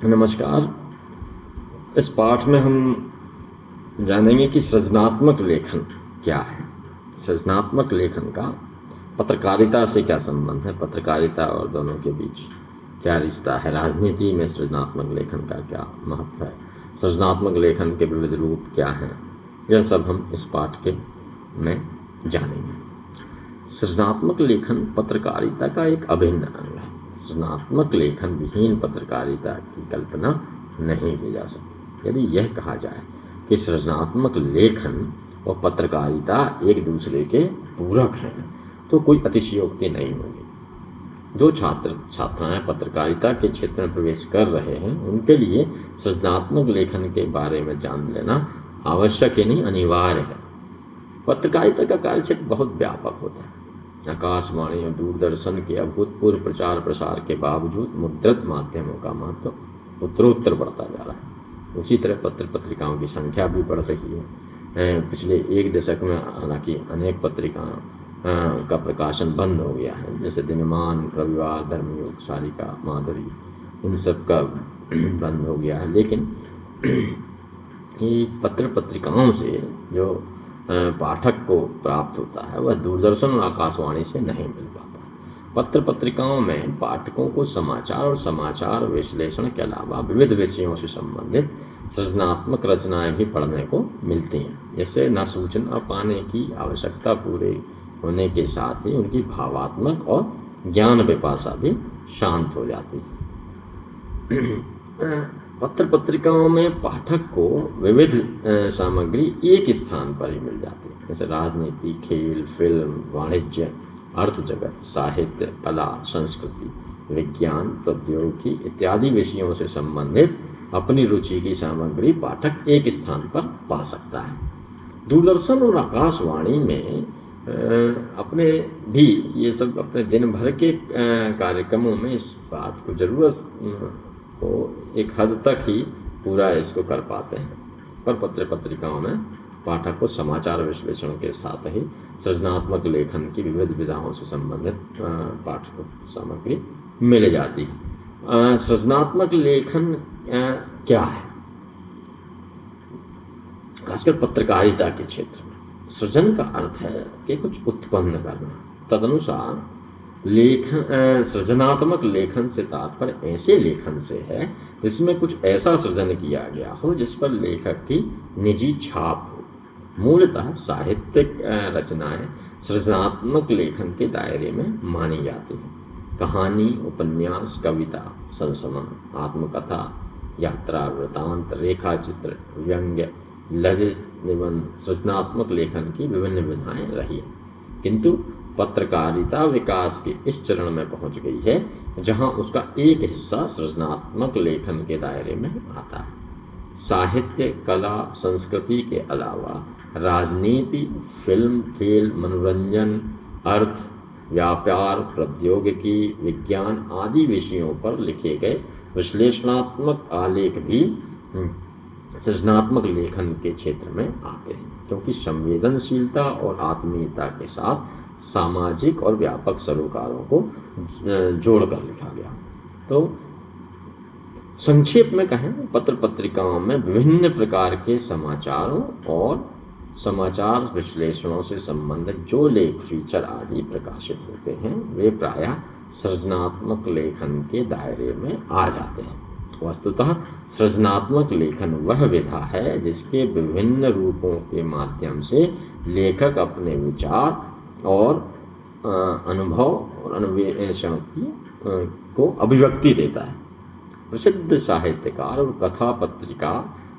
नमस्कार। इस पाठ में हम जानेंगे कि सृजनात्मक लेखन क्या है। सृजनात्मक लेखन का पत्रकारिता से क्या संबंध है, पत्रकारिता और दोनों के बीच क्या रिश्ता है, राजनीति में सृजनात्मक लेखन का क्या महत्व है, सृजनात्मक लेखन के विविध रूप क्या हैं, यह सब हम इस पाठ के में जानेंगे। सृजनात्मक लेखन पत्रकारिता का एक अभिन्न अंग है। सृजनात्मक लेखन विहीन पत्रकारिता की कल्पना नहीं की जा सकती। यदि यह कहा जाए कि सृजनात्मक लेखन और पत्रकारिता एक दूसरे के पूरक हैं तो कोई अतिशयोक्ति नहीं होगी। जो छात्र छात्राएं पत्रकारिता के क्षेत्र में प्रवेश कर रहे हैं उनके लिए सृजनात्मक लेखन के बारे में जान लेना आवश्यक ही नहीं, अनिवार्य है। पत्रकारिता का कार्यक्षेत्र बहुत व्यापक होता है। आकाशवाणी और दूरदर्शन के अभूतपूर्व प्रचार प्रसार के बावजूद मुद्रित माध्यमों का महत्व उत्तरोत्तर बढ़ता जा रहा है। उसी तरह पत्र पत्रिकाओं की संख्या भी बढ़ रही है। पिछले एक दशक में हालांकि अनेक पत्रिकाओं का प्रकाशन बंद हो गया है, जैसे दिनमान, रविवार, धर्मयुग, सारिका, माधुरी, इन सब का बंद हो गया है। लेकिन ये पत्र पत्रिकाओं से जो पाठक को प्राप्त होता है वह दूरदर्शन और आकाशवाणी से नहीं मिल पाता। पत्र पत्रिकाओं में पाठकों को समाचार और समाचार विश्लेषण के अलावा विविध विषयों से संबंधित सृजनात्मक रचनाएं भी पढ़ने को मिलती हैं, जिससे न सूचना पाने की आवश्यकता पूरी होने के साथ ही उनकी भावात्मक और ज्ञान पिपासा भी शांत हो जाती है। पत्र पत्रिकाओं में पाठक को विविध सामग्री एक स्थान पर ही मिल जाती है, जैसे राजनीति, खेल, फिल्म, वाणिज्य, अर्थ जगत, साहित्य, कला, संस्कृति, विज्ञान, प्रौद्योगिकी इत्यादि विषयों से संबंधित अपनी रुचि की सामग्री पाठक एक स्थान पर पा सकता है। दूरदर्शन और आकाशवाणी में अपने भी ये सब अपने दिन भर के कार्यक्रमों में इस बात को जरूरत को एक हद तक ही पूरा इसको कर पाते हैं, पर पत्र पत्रिकाओं में पाठक को समाचार विश्लेषण के साथ ही सृजनात्मक लेखन की विविध विधाओं से संबंधित पाठक सामग्री मिल जाती है। सृजनात्मक लेखन क्या है? खासकर पत्रकारिता के क्षेत्र में सृजन का अर्थ है कि कुछ उत्पन्न करना। तदनुसार लेखन, सृजनात्मक लेखन से तात्पर्य ऐसे लेखन से है जिसमें कुछ ऐसा सृजन किया गया हो जिस पर लेखक की निजी छाप हो। मूलतः साहित्यिक रचनाएं सृजनात्मक लेखन के दायरे में मानी जाती हैं। कहानी, उपन्यास, कविता, संस्मरण, आत्मकथा, यात्रा वृतांत, रेखा चित्र, व्यंग्य, ललित निबंध सृजनात्मक लेखन की विभिन्न विधाएं रही हैं। किंतु पत्रकारिता विकास के इस चरण में पहुंच गई है जहां उसका एक हिस्सा सृजनात्मक लेखन के दायरे में आता है। साहित्य, कला, संस्कृति के अलावा राजनीति, फिल्म, खेल, मनोरंजन, अर्थ, व्यापार, प्रौद्योगिकी, विज्ञान आदि विषयों पर लिखे गए विश्लेषणात्मक आलेख भी सृजनात्मक लेखन के क्षेत्र में आते हैं, क्योंकि संवेदनशीलता और आत्मीयता के साथ सामाजिक और व्यापक सरोकारों को जोड़कर लिखा गया। तो संक्षेप में कहें, पत्र पत्रिकाओं में विभिन्न प्रकार के समाचारों और समाचार विश्लेषणों से संबंधित जो लेख, फीचर आदि प्रकाशित होते हैं वे प्रायः सृजनात्मक लेखन के दायरे में आ जाते हैं। वस्तुतः सृजनात्मक लेखन वह विधा है जिसके विभिन्न रूपों के माध्यम से लेखक अपने विचार और अनुभव और अन्वेषण को अभिव्यक्ति देता है। प्रसिद्ध साहित्यकार और कथा पत्रिका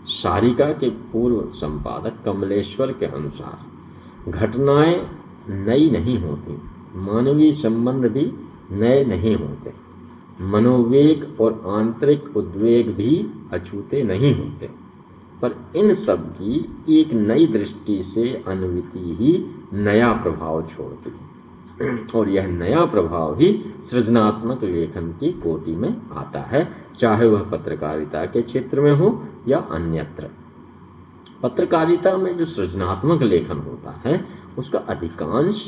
सारिका के पूर्व संपादक कमलेश्वर के अनुसार घटनाएं नई नहीं होती, मानवीय संबंध भी नए नहीं होते, मनोवेग और आंतरिक उद्वेग भी अछूते नहीं होते, पर इन सब की एक नई दृष्टि से अन्विति ही नया प्रभाव छोड़ती है और यह नया प्रभाव ही सृजनात्मक लेखन की कोटि में आता है, चाहे वह पत्रकारिता के क्षेत्र में हो या अन्यत्र। पत्रकारिता में जो सृजनात्मक लेखन होता है उसका अधिकांश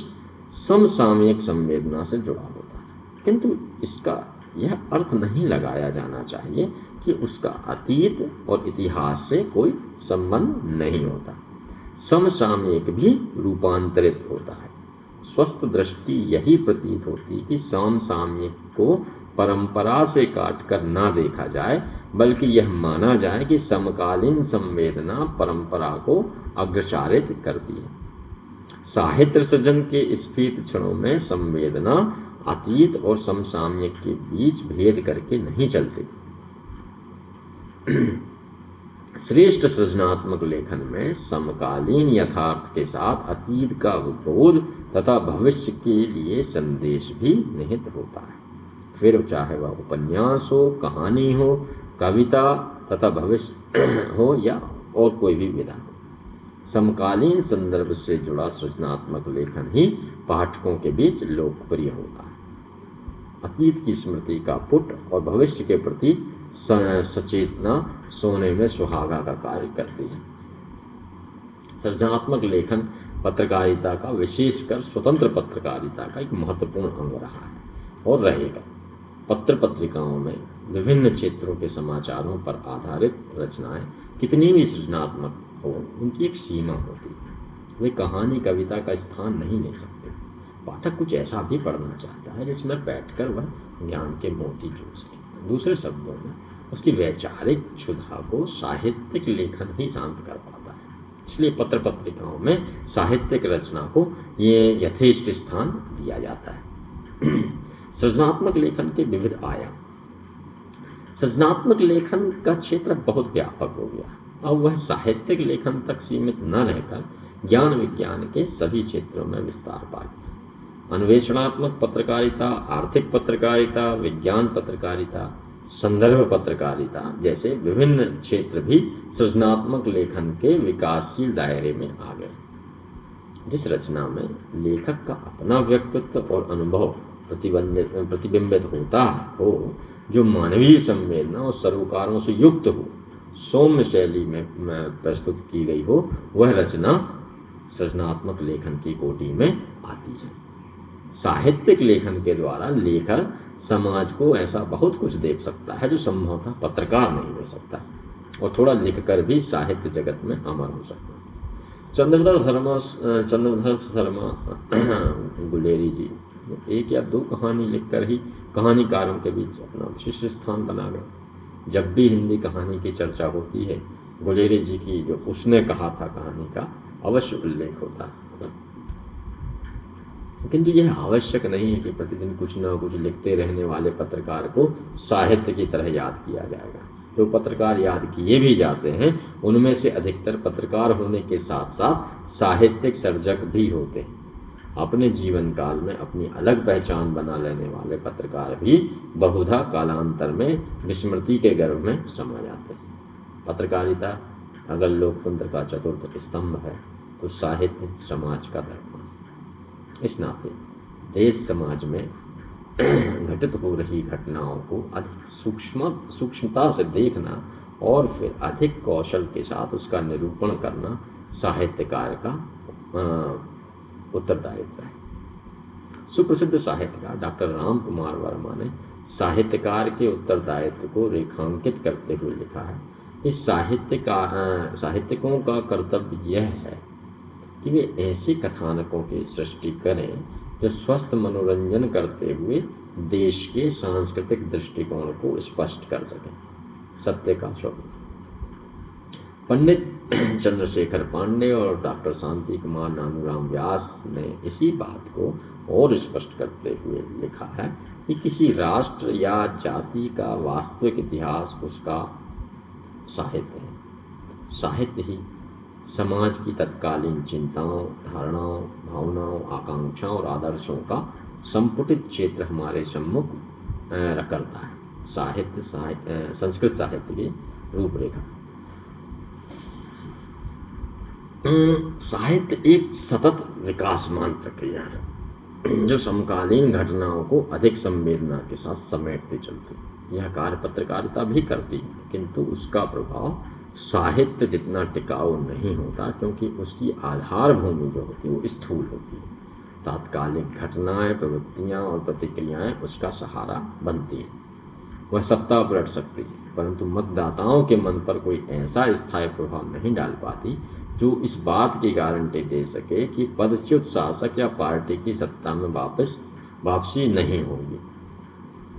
समसामयिक संवेदना से जुड़ा होता है, किंतु इसका यह अर्थ नहीं लगाया जाना चाहिए कि उसका अतीत और इतिहास से कोई संबंध नहीं होता। समसामयिक भी रूपांतरित होता है। स्वस्थ दृष्टि यही प्रतीत होती कि समसामयिक को परंपरा से काटकर ना देखा जाए, बल्कि यह माना जाए कि समकालीन संवेदना परंपरा को अग्रसारित करती है। साहित्य सृजन के स्फीत क्षणों में संवेदना अतीत और समसामयिक के बीच भेद करके नहीं चलती। श्रेष्ठ सृजनात्मक लेखन में समकालीन यथार्थ के साथ अतीत का बोध तथा भविष्य के लिए संदेश भी निहित होता है। फिर चाहे वह उपन्यास हो, कहानी हो, कविता तथा भविष्य हो या और कोई भी विधा हो, समकालीन संदर्भ से जुड़ा सृजनात्मक लेखन ही पाठकों के बीच लोकप्रिय होता है। अतीत की स्मृति का पुट और भविष्य के प्रति सचेतना सोने में सुहागा का कार्य करती है। सृजनात्मक लेखन पत्रकारिता का, विशेषकर स्वतंत्र पत्रकारिता का एक महत्वपूर्ण अंग रहा है और रहेगा। पत्र पत्रिकाओं में विभिन्न क्षेत्रों के समाचारों पर आधारित रचनाएं कितनी भी सृजनात्मक हो, उनकी एक सीमा होती है। वे कहानी, कविता का स्थान नहीं ले सकते। पाठक कुछ ऐसा भी पढ़ना चाहता है जिसमें बैठकर वह ज्ञान के मोती चूस सके। दूसरे शब्दों में उसकी वैचारिक क्षुधा को साहित्यिक लेखन ही शांत कर पाता है। इसलिए पत्र पत्रिकाओं में साहित्यिक रचना को ये यथेष्ट स्थान दिया जाता है। सृजनात्मक लेखन के विविध आयाम। सृजनात्मक लेखन का क्षेत्र बहुत व्यापक हो गया। अब वह साहित्यिक लेखन तक सीमित न रहकर ज्ञान विज्ञान के सभी क्षेत्रों में विस्तार पा गया। अन्वेषणात्मक पत्रकारिता, आर्थिक पत्रकारिता, विज्ञान पत्रकारिता, संदर्भ पत्रकारिता जैसे विभिन्न क्षेत्र भी सृजनात्मक लेखन के विकासशील दायरे में आ गए। जिस रचना में लेखक का अपना व्यक्तित्व और अनुभव प्रतिबिंबित होता हो, जो मानवीय संवेदना और सरोकारों से युक्त हो, सौम्य शैली में प्रस्तुत की गई हो, वह रचना सृजनात्मक लेखन की कोटि में आती है। साहित्यिक लेखन के द्वारा लेखक समाज को ऐसा बहुत कुछ दे सकता है जो संभवतः पत्रकार नहीं दे सकता, और थोड़ा लिखकर भी साहित्य जगत में अमर हो सकता है। चंद्रधर शर्मा गुलेरी जी एक या दो कहानी लिखकर ही कहानीकारों के बीच अपना विशिष्ट स्थान बना गए। जब भी हिंदी कहानी की चर्चा होती है, गुलेरी जी की जो उसने कहा था कहानी का अवश्य उल्लेख होता है। किंतु यह आवश्यक नहीं है कि प्रतिदिन कुछ न कुछ लिखते रहने वाले पत्रकार को साहित्य की तरह याद किया जाएगा। जो पत्रकार याद किए भी जाते हैं, उनमें से अधिकतर पत्रकार होने के साथ साथ साहित्यिक सर्जक भी होते हैं। अपने जीवन काल में अपनी अलग पहचान बना लेने वाले पत्रकार भी बहुधा कालांतर में विस्मृति के गर्भ में समा जाते हैं। पत्रकारिता अगर लोकतंत्र का चतुर्थ स्तंभ है, तो साहित्य समाज का दर्पण है। इस नाते देश समाज में घटित हो रही घटनाओं को अधिक सूक्ष्मता से देखना और फिर अधिक कौशल के साथ उसका निरूपण करना साहित्यकार का उत्तरदायित्व है। सुप्रसिद्ध साहित्यकार डॉक्टर राम कुमार वर्मा ने साहित्यकार के उत्तरदायित्व को रेखांकित करते हुए लिखा है कि साहित्यकों का कर्तव्य यह है कि वे ऐसे कथानकों की सृष्टि करें जो स्वस्थ मनोरंजन करते हुए देश के सांस्कृतिक दृष्टिकोण को स्पष्ट कर सकें। सत्य का स्वरूप। पंडित चंद्रशेखर पांडे और डॉक्टर शांति कुमार नानूराम व्यास ने इसी बात को और स्पष्ट करते हुए लिखा है कि किसी राष्ट्र या जाति का वास्तविक इतिहास उसका साहित्य है। साहित्य ही समाज की तत्कालीन चिंताओं, धारणाओं, भावनाओं, आकांक्षाओं और आदर्शों का संपुटित क्षेत्र हमारे सम्मुख करता है। साहित्य संस्कृत साहित्य की रूपरेखा। साहित्य एक सतत विकासमान प्रक्रिया है जो समकालीन घटनाओं को अधिक संवेदना के साथ समेटती चलती है। यह कार्य पत्रकारिता भी करती है, किंतु उसका प्रभाव साहित्य जितना टिकाऊ नहीं होता, क्योंकि उसकी आधार भूमि जो होती है वो स्थूल होती है। तात्कालिक घटनाएं, प्रवृत्तियां और प्रतिक्रियाएं उसका सहारा बनती हैं। वह सत्ता पलट सकती है, परंतु मतदाताओं के मन पर कोई ऐसा स्थायी प्रभाव नहीं डाल पाती जो इस बात की गारंटी दे सके कि पदच्युत शासक या पार्टी की सत्ता में वापसी नहीं होगी।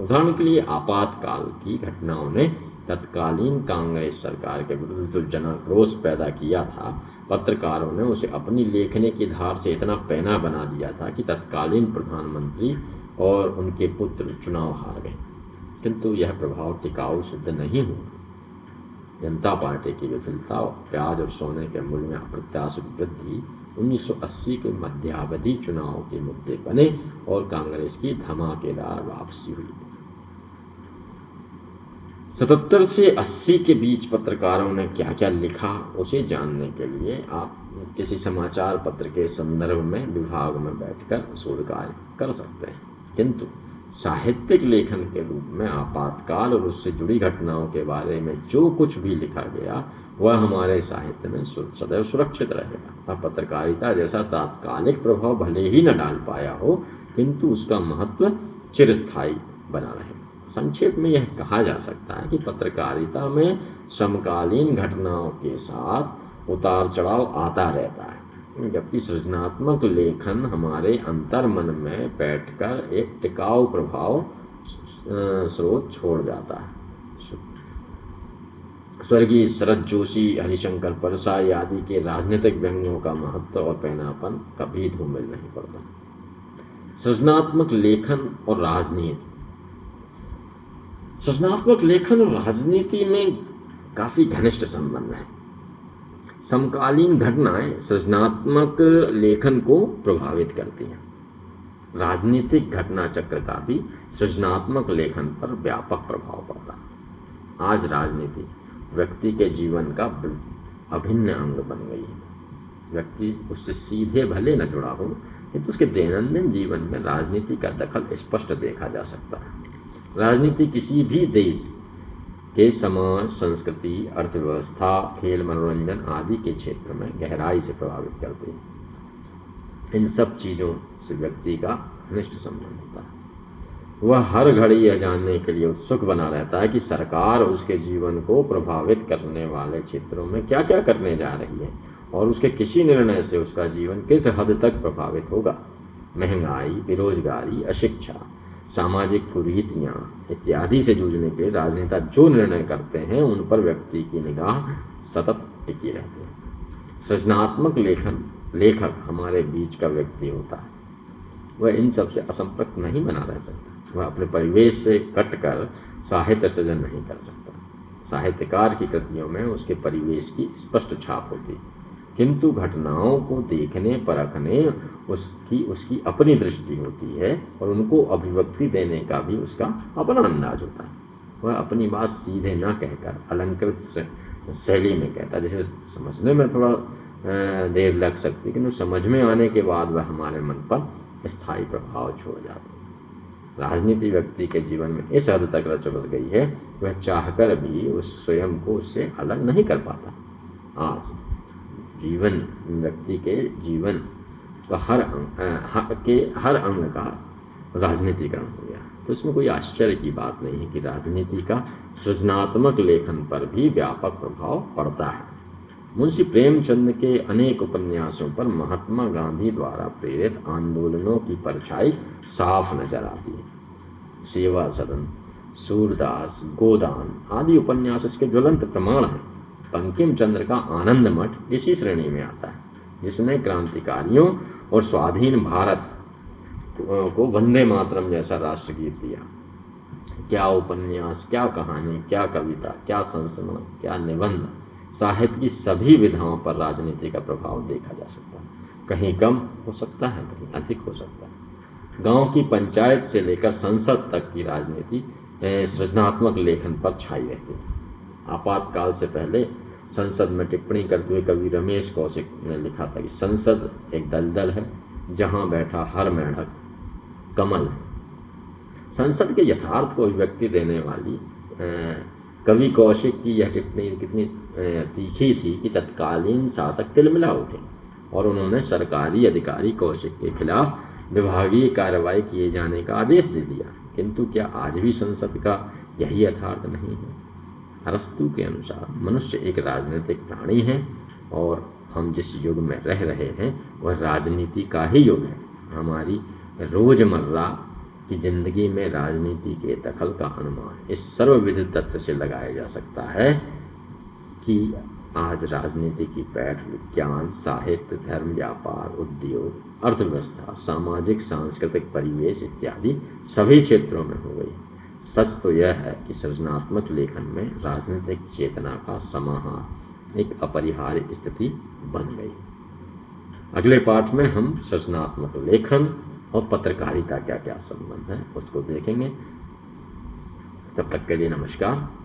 उदाहरण के लिए आपातकाल की घटनाओं ने तत्कालीन कांग्रेस सरकार के विरुद्ध जो जनाक्रोश पैदा किया था, पत्रकारों ने उसे अपनी लेखनी की धार से इतना पैना बना दिया था कि तत्कालीन प्रधानमंत्री और उनके पुत्र चुनाव हार गए, किंतु यह प्रभाव टिकाऊ सिद्ध नहीं हुआ। जनता पार्टी की विफलता, प्याज और सोने के मूल्य में अप्रत्याशित वृद्धि 1980 के मध्यावधि चुनाव के मुद्दे बने और कांग्रेस की धमाकेदार वापसी हुई। 77 से 80 के बीच पत्रकारों ने क्या क्या लिखा, उसे जानने के लिए आप किसी समाचार पत्र के संदर्भ में विभाग में बैठकर शोध कार्य कर सकते हैं, किंतु साहित्यिक लेखन के रूप में आपातकाल और उससे जुड़ी घटनाओं के बारे में जो कुछ भी लिखा गया वह हमारे साहित्य में सदैव सुरक्षित रहेगा। पत्रकारिता जैसा तात्कालिक प्रभाव भले ही न डाल पाया हो, किंतु उसका महत्व चिरस्थायी बना रहेगा। संक्षेप में यह कहा जा सकता है कि पत्रकारिता में समकालीन घटनाओं के साथ उतार चढ़ाव आता रहता है, जबकि सृजनात्मक लेखन हमारे अंतर्मन में बैठकर एक टिकाऊ प्रभाव स्रोत छोड़ जाता है। स्वर्गीय शरद जोशी, हरिशंकर परसाई आदि के राजनीतिक व्यंग्यों का महत्व और पैनापन कभी धूमिल नहीं पड़ता। सृजनात्मक लेखन और राजनीति। सृजनात्मक लेखन और राजनीति में काफी घनिष्ठ संबंध है। समकालीन घटनाएं सृजनात्मक लेखन को प्रभावित करती हैं। राजनीतिक घटना चक्र का भी सृजनात्मक लेखन पर व्यापक प्रभाव पड़ता है। आज राजनीति व्यक्ति के जीवन का अभिन्न अंग बन गई है। व्यक्ति उससे सीधे भले न जुड़ा हो, किंतु उसके दैनंदिन जीवन में राजनीति का दखल स्पष्ट देखा जा सकता है। राजनीति किसी भी देश के समाज, संस्कृति, अर्थव्यवस्था, खेल, मनोरंजन आदि के क्षेत्र में गहराई से प्रभावित करती है। इन सब चीज़ों से व्यक्ति का घनिष्ठ संबंध होता है। वह हर घड़ी यह जानने के लिए उत्सुक बना रहता है कि सरकार उसके जीवन को प्रभावित करने वाले क्षेत्रों में क्या क्या करने जा रही है और उसके किसी निर्णय से उसका जीवन किस हद तक प्रभावित होगा। महंगाई, बेरोजगारी, अशिक्षा, सामाजिक कुरीतियाँ इत्यादि से जूझने के लिए राजनेता जो निर्णय करते हैं उन पर व्यक्ति की निगाह सतत टिकी रहती है। सृजनात्मक लेखक हमारे बीच का व्यक्ति होता है। वह इन सब से असंपर्क नहीं बना रह सकता। वह अपने परिवेश से कटकर साहित्य सृजन नहीं कर सकता। साहित्यकार की कृतियों में उसके परिवेश की स्पष्ट छाप होती है, किंतु घटनाओं को देखने परखने उसकी अपनी दृष्टि होती है और उनको अभिव्यक्ति देने का भी उसका अपना अंदाज होता है। वह अपनी बात सीधे न कहकर अलंकृत शैली में कहता है, जिसे समझने में थोड़ा देर लग सकती, किंतु समझ में आने के बाद वह हमारे मन पर स्थायी प्रभाव छोड़ जाती है। राजनीति व्यक्ति के जीवन में इस हद तक रच बस गई है, वह चाहकर भी उस स्वयं को उससे अलग नहीं कर पाता। आज जीवन व्यक्ति के जीवन का हर अंग का राजनीतिकरण हो गया, तो इसमें कोई आश्चर्य की बात नहीं है कि राजनीति का सृजनात्मक लेखन पर भी व्यापक प्रभाव पड़ता है। मुंशी प्रेमचंद के अनेक उपन्यासों पर महात्मा गांधी द्वारा प्रेरित आंदोलनों की परछाई साफ नजर आती है। सेवा सदन, सूरदास, गोदान आदि उपन्यास इसके ज्वलंत प्रमाण हैं। बंकिम चंद्र का आनंद मठ इसी श्रेणी में आता है, जिसने क्रांतिकारियों और स्वाधीन भारत को वंदे मातरम जैसा राष्ट्रगीत दिया। क्या उपन्यास, क्या कहानी, क्या कविता, क्या संस्मरण, क्या निबंध, साहित्य की सभी विधाओं पर राजनीति का प्रभाव देखा जा सकता है। कहीं कम हो सकता है, कहीं अधिक हो सकता है। गांव की पंचायत से लेकर संसद तक की राजनीति सृजनात्मक लेखन पर छाई रहती है। आपातकाल से पहले संसद में टिप्पणी करते हुए कवि रमेश कौशिक ने लिखा था कि संसद एक दलदल है जहां बैठा हर मेढक कमल है। संसद के यथार्थ को अभिव्यक्ति देने वाली कवि कौशिक की यह टिप्पणी कितनी तीखी थी कि तत्कालीन शासक तिलमिला उठे और उन्होंने सरकारी अधिकारी कौशिक के खिलाफ विभागीय कार्रवाई किए जाने का आदेश दे दिया। किंतु क्या आज भी संसद का यही यथार्थ नहीं है? अरस्तु के अनुसार मनुष्य एक राजनीतिक प्राणी है और हम जिस युग में रह रहे हैं वह राजनीति का ही युग है। हमारी रोजमर्रा की जिंदगी में राजनीति के दखल का अनुमान इस सर्वविध तथ्य से लगाया जा सकता है कि आज राजनीति की पैठ विज्ञान, साहित्य, धर्म, व्यापार, उद्योग, अर्थव्यवस्था, सामाजिक सांस्कृतिक परिवेश इत्यादि सभी क्षेत्रों में हो गई। सच तो यह है कि सृजनात्मक लेखन में राजनीतिक चेतना का समाहार एक अपरिहार्य स्थिति बन गई। अगले पाठ में हम सृजनात्मक लेखन और पत्रकारिता क्या क्या संबंध है उसको देखेंगे। तब तक के लिए नमस्कार।